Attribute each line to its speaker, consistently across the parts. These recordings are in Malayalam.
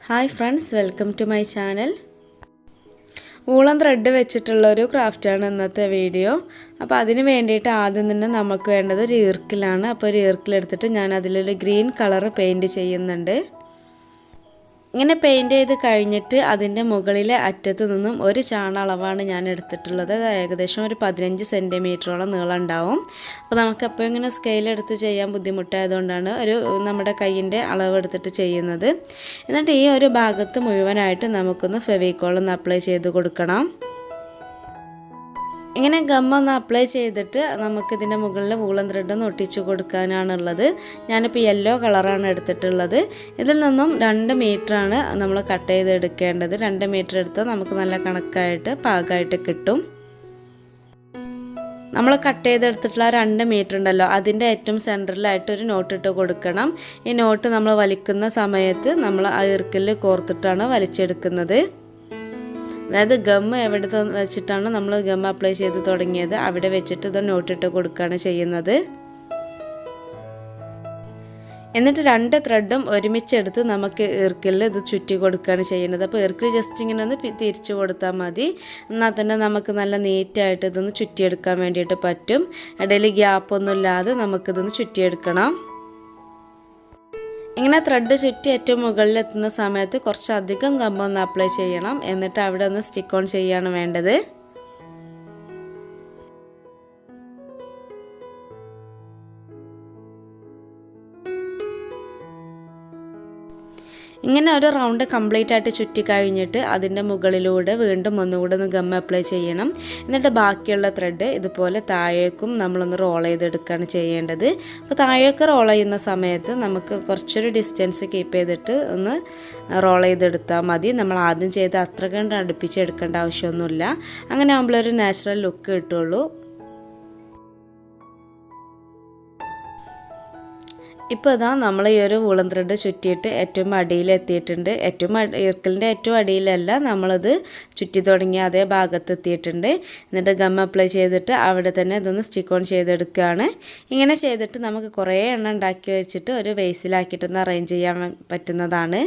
Speaker 1: Hi friends, welcome to my channel. Woollen thread വെച്ചിട്ടുള്ള ഒരു ക്രാഫ്റ്റ് ആണ് ഇന്നത്തെ വീഡിയോ. അപ്പോൾ അതിനു വേണ്ടിയിട്ട് ആദ്യം തന്നെ നമുക്ക് വേണ്ടത് ഒരു ഈർക്കിലാണ്. അപ്പോൾ ഒരു ഈർക്കിൽ എടുത്തിട്ട് ഞാൻ അതിലൊരു ഗ്രീൻ കളർ പെയിന്റ് ചെയ്യുന്നുണ്ട്. ഇങ്ങനെ പെയിന്റ് ചെയ്ത് കഴിഞ്ഞിട്ട് അതിൻ്റെ മുകളിലെ അറ്റത്ത് നിന്നും ഒരു ചാണ അളവാണ് ഞാൻ എടുത്തിട്ടുള്ളത്. അത് ഏകദേശം ഒരു 15 സെൻറ്റിമീറ്ററോളം നീളം ഉണ്ടാവും. അപ്പോൾ നമുക്കപ്പോൾ ഇങ്ങനെ സ്കെയിൽ എടുത്ത് ചെയ്യാൻ ബുദ്ധിമുട്ടായതുകൊണ്ടാണ് നമ്മുടെ കയ്യിൻ്റെ അളവ് എടുത്തിട്ട് ചെയ്യുന്നത്. എന്നിട്ട് ഈ ഒരു ഭാഗത്ത് മുഴുവനായിട്ട് നമുക്കൊന്ന് ഫെവിക്കോൾ ഒന്ന് അപ്ലൈ ചെയ്ത് കൊടുക്കണം. ഇങ്ങനെ ഗം ഒന്ന് അപ്ലൈ ചെയ്തിട്ട് നമുക്കിതിൻ്റെ മുകളിൽ വൂളൻ ത്രെഡ് ഒന്ന് ഒട്ടിച്ചു കൊടുക്കാനാണുള്ളത്. ഞാനിപ്പോൾ യെല്ലോ കളറാണ് എടുത്തിട്ടുള്ളത്. ഇതിൽ നിന്നും 2 മീറ്ററാണ് നമ്മൾ കട്ട് ചെയ്തെടുക്കേണ്ടത്. 2 മീറ്റർ എടുത്താൽ നമുക്ക് നല്ല കണക്കായിട്ട് പാകമായിട്ട് കിട്ടും. നമ്മൾ കട്ട് ചെയ്തെടുത്തിട്ടുള്ള 2 മീറ്റർ ഉണ്ടല്ലോ, അതിൻ്റെ ഏറ്റവും സെൻറ്ററിലായിട്ട് ഒരു നോട്ട് ഇട്ട് കൊടുക്കണം. ഈ നോട്ട് നമ്മൾ വലിക്കുന്ന സമയത്ത് നമ്മൾ ആ ഈർക്കിൽ കോർത്തിട്ടാണ് വലിച്ചെടുക്കുന്നത്. അതായത് ഗം എവിടെ വെച്ചിട്ടാണ് നമ്മൾ ഗം അപ്ലൈ ചെയ്ത് തുടങ്ങിയത് അവിടെ വെച്ചിട്ട് ഇത് നോട്ടിട്ട് കൊടുക്കുകയാണ് ചെയ്യുന്നത്. എന്നിട്ട് 2 ത്രെഡും ഒരുമിച്ചെടുത്ത് നമുക്ക് ഈർക്കിൽ ഇത് ചുറ്റി കൊടുക്കുകയാണ് ചെയ്യുന്നത്. അപ്പോൾ ഈർക്കിൽ ജസ്റ്റ് ഇങ്ങനെ ഒന്ന് തിരിച്ചു കൊടുത്താൽ മതി. എന്നാൽ തന്നെ നമുക്ക് നല്ല നീറ്റായിട്ട് ഇതൊന്ന് ചുറ്റിയെടുക്കാൻ വേണ്ടിയിട്ട് പറ്റും. ഇടയിൽ ഗ്യാപ്പൊന്നും ഇല്ലാതെ നമുക്കിതൊന്ന് ചുറ്റിയെടുക്കണം. ഇങ്ങനെ ത്രെഡ് ചുറ്റി ഏറ്റവും മുകളിലെത്തുന്ന സമയത്ത് കുറച്ചധികം ഗമ്മൊന്ന് അപ്ലൈ ചെയ്യണം. എന്നിട്ട് അവിടെ ഒന്ന് സ്റ്റിക്ക് ഓൺ ചെയ്യാണ് വേണ്ടത്. ഇങ്ങനെ ഒരു റൗണ്ട് കംപ്ലീറ്റ് ആയിട്ട് ചുറ്റി കഴിഞ്ഞിട്ട് അതിൻ്റെ മുകളിലൂടെ വീണ്ടും ഒന്നുകൂടെ ഒന്ന് ഗം അപ്ലൈ ചെയ്യണം. എന്നിട്ട് ബാക്കിയുള്ള ത്രെഡ് ഇതുപോലെ താഴേക്കും നമ്മളൊന്ന് റോൾ ചെയ്തെടുക്കുകയാണ് ചെയ്യേണ്ടത്. അപ്പോൾ താഴേക്ക് റോൾ ചെയ്യുന്ന സമയത്ത് നമുക്ക് കുറച്ചൊരു ഡിസ്റ്റൻസ് കീപ്പ് ചെയ്തിട്ട് ഒന്ന് റോൾ ചെയ്തെടുത്താൽ മതി. നമ്മൾ ആദ്യം ചെയ്ത് അത്ര കണ്ട് അടുപ്പിച്ചെടുക്കേണ്ട ആവശ്യമൊന്നുമില്ല. അങ്ങനെ ആകുമ്പോഴൊരു നാച്ചുറൽ ലുക്ക് കിട്ടുള്ളൂ. ഇപ്പോൾ ഇതാ നമ്മൾ ഈ ഒരു വൂളൻ ത്രെഡ് ചുറ്റിയിട്ട് ഏറ്റവും അടിയിലെത്തിയിട്ടുണ്ട്. ഈർക്കലിൻ്റെ ഏറ്റവും അടിയിലല്ല, നമ്മളത് ചുറ്റി തുടങ്ങിയ അതേ ഭാഗത്ത് എത്തിയിട്ടുണ്ട്. എന്നിട്ട് ഗം അപ്ലൈ ചെയ്തിട്ട് അവിടെ തന്നെ ഇതൊന്ന് സ്റ്റിക്ക് ഓൺ ചെയ്തെടുക്കുകയാണ്. ഇങ്ങനെ ചെയ്തിട്ട് നമുക്ക് കുറേ എണ്ണം ഉണ്ടാക്കി വെച്ചിട്ട് ഒരു വേസിലാക്കിയിട്ടൊന്ന് അറേഞ്ച് ചെയ്യാൻ പറ്റുന്നതാണ്.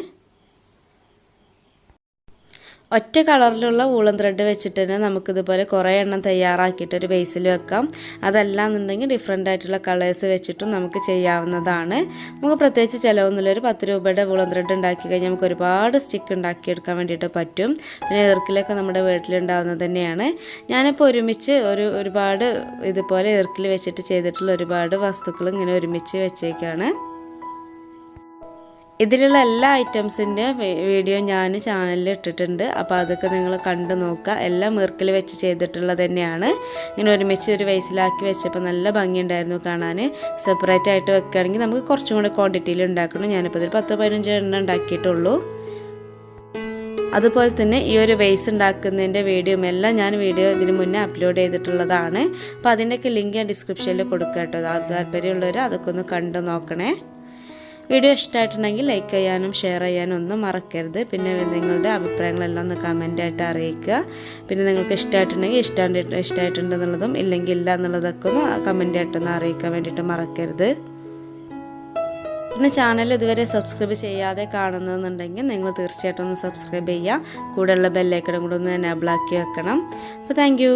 Speaker 1: ഒറ്റ കളറിലുള്ള വൂളൻ ത്രെഡ് വെച്ചിട്ട് തന്നെ നമുക്കിതുപോലെ കുറേ എണ്ണം തയ്യാറാക്കിയിട്ട് ഒരു ബേസിൽ വെക്കാം. അതല്ലാന്നുണ്ടെങ്കിൽ ഡിഫറെൻ്റ് ആയിട്ടുള്ള കളേഴ്സ് വെച്ചിട്ടും നമുക്ക് ചെയ്യാവുന്നതാണ്. നമുക്ക് പ്രത്യേകിച്ച് ചിലവൊന്നുമില്ല. ഒരു 10 രൂപയുടെ വൂളൻ ത്രെഡ് ഉണ്ടാക്കി കഴിഞ്ഞാൽ നമുക്ക് ഒരുപാട് സ്റ്റിക്ക് ഉണ്ടാക്കിയെടുക്കാൻ വേണ്ടിയിട്ട് പറ്റും. പിന്നെ ഈർക്കിലൊക്കെ നമ്മുടെ വീട്ടിലുണ്ടാവുന്നത് തന്നെയാണ്. ഞാനിപ്പോൾ ഒരുമിച്ച് ഒരുപാട് ഇതുപോലെ ഈർക്കിൽ വെച്ചിട്ട് ചെയ്തിട്ടുള്ള ഒരുപാട് വസ്തുക്കൾ ഇങ്ങനെ ഒരുമിച്ച് വെച്ചേക്കാണ്. ഇതിലുള്ള എല്ലാ ഐറ്റംസിൻ്റെ വീഡിയോ ഞാൻ ചാനലിൽ ഇട്ടിട്ടുണ്ട്. അപ്പോൾ അതൊക്കെ നിങ്ങൾ കണ്ടു നോക്കുക. എല്ലാം ഈർക്കിൽ വെച്ച് ചെയ്തിട്ടുള്ളത് തന്നെയാണ്. ഇങ്ങനെ ഒരുമിച്ച് ഒരു വേസിലാക്കി വെച്ചപ്പോൾ നല്ല ഭംഗിയുണ്ടായിരുന്നു കാണാൻ. സെപ്പറേറ്റ് ആയിട്ട് വെക്കുകയാണെങ്കിൽ നമുക്ക് കുറച്ചും കൂടെ ക്വാണ്ടിറ്റിയിൽ ഉണ്ടാക്കണം. ഞാനിപ്പോൾ ഇതിൽ 10-15 എണ്ണം ഉണ്ടാക്കിയിട്ടുള്ളൂ. അതുപോലെ തന്നെ ഈ ഒരു വേസ് ഉണ്ടാക്കുന്നതിൻ്റെ വീഡിയോ എല്ലാം ഞാൻ ഇതിന് മുന്നേ അപ്ലോഡ് ചെയ്തിട്ടുള്ളതാണ്. അപ്പോൾ അതിൻ്റെയൊക്കെ ലിങ്ക് ഞാൻ ഡിസ്ക്രിപ്ഷനിൽ കൊടുക്കാം കേട്ടോ. അത് താല്പര്യമുള്ളവർ അതൊക്കെ ഒന്ന് കണ്ടു നോക്കണേ. വീഡിയോ ഇഷ്ടമായിട്ടുണ്ടെങ്കിൽ ലൈക്ക് ചെയ്യാനും ഷെയർ ചെയ്യാനും ഒന്നും മറക്കരുത്. പിന്നെ നിങ്ങളുടെ അഭിപ്രായങ്ങളെല്ലാം ഒന്ന് കമൻ്റായിട്ട് അറിയിക്കുക. പിന്നെ നിങ്ങൾക്ക് ഇഷ്ടമായിട്ടുണ്ടെങ്കിൽ ഇഷ്ടമായിട്ടുണ്ടെന്നുള്ളതും ഇല്ലെങ്കിൽ ഇല്ല എന്നുള്ളതൊക്കെ ഒന്ന് കമൻ്റായിട്ടൊന്ന് അറിയിക്കാൻ വേണ്ടിയിട്ട് മറക്കരുത്. പിന്നെ ചാനൽ ഇതുവരെ സബ്സ്ക്രൈബ് ചെയ്യാതെ കാണുന്നതെന്നുണ്ടെങ്കിൽ നിങ്ങൾ തീർച്ചയായിട്ടും ഒന്ന് സബ്സ്ക്രൈബ് ചെയ്യുക. കൂടെയുള്ള ബെല്ലൈക്കണും കൂടെ ഒന്ന് എനേബിൾ ആക്കി വെക്കണം. അപ്പോൾ താങ്ക്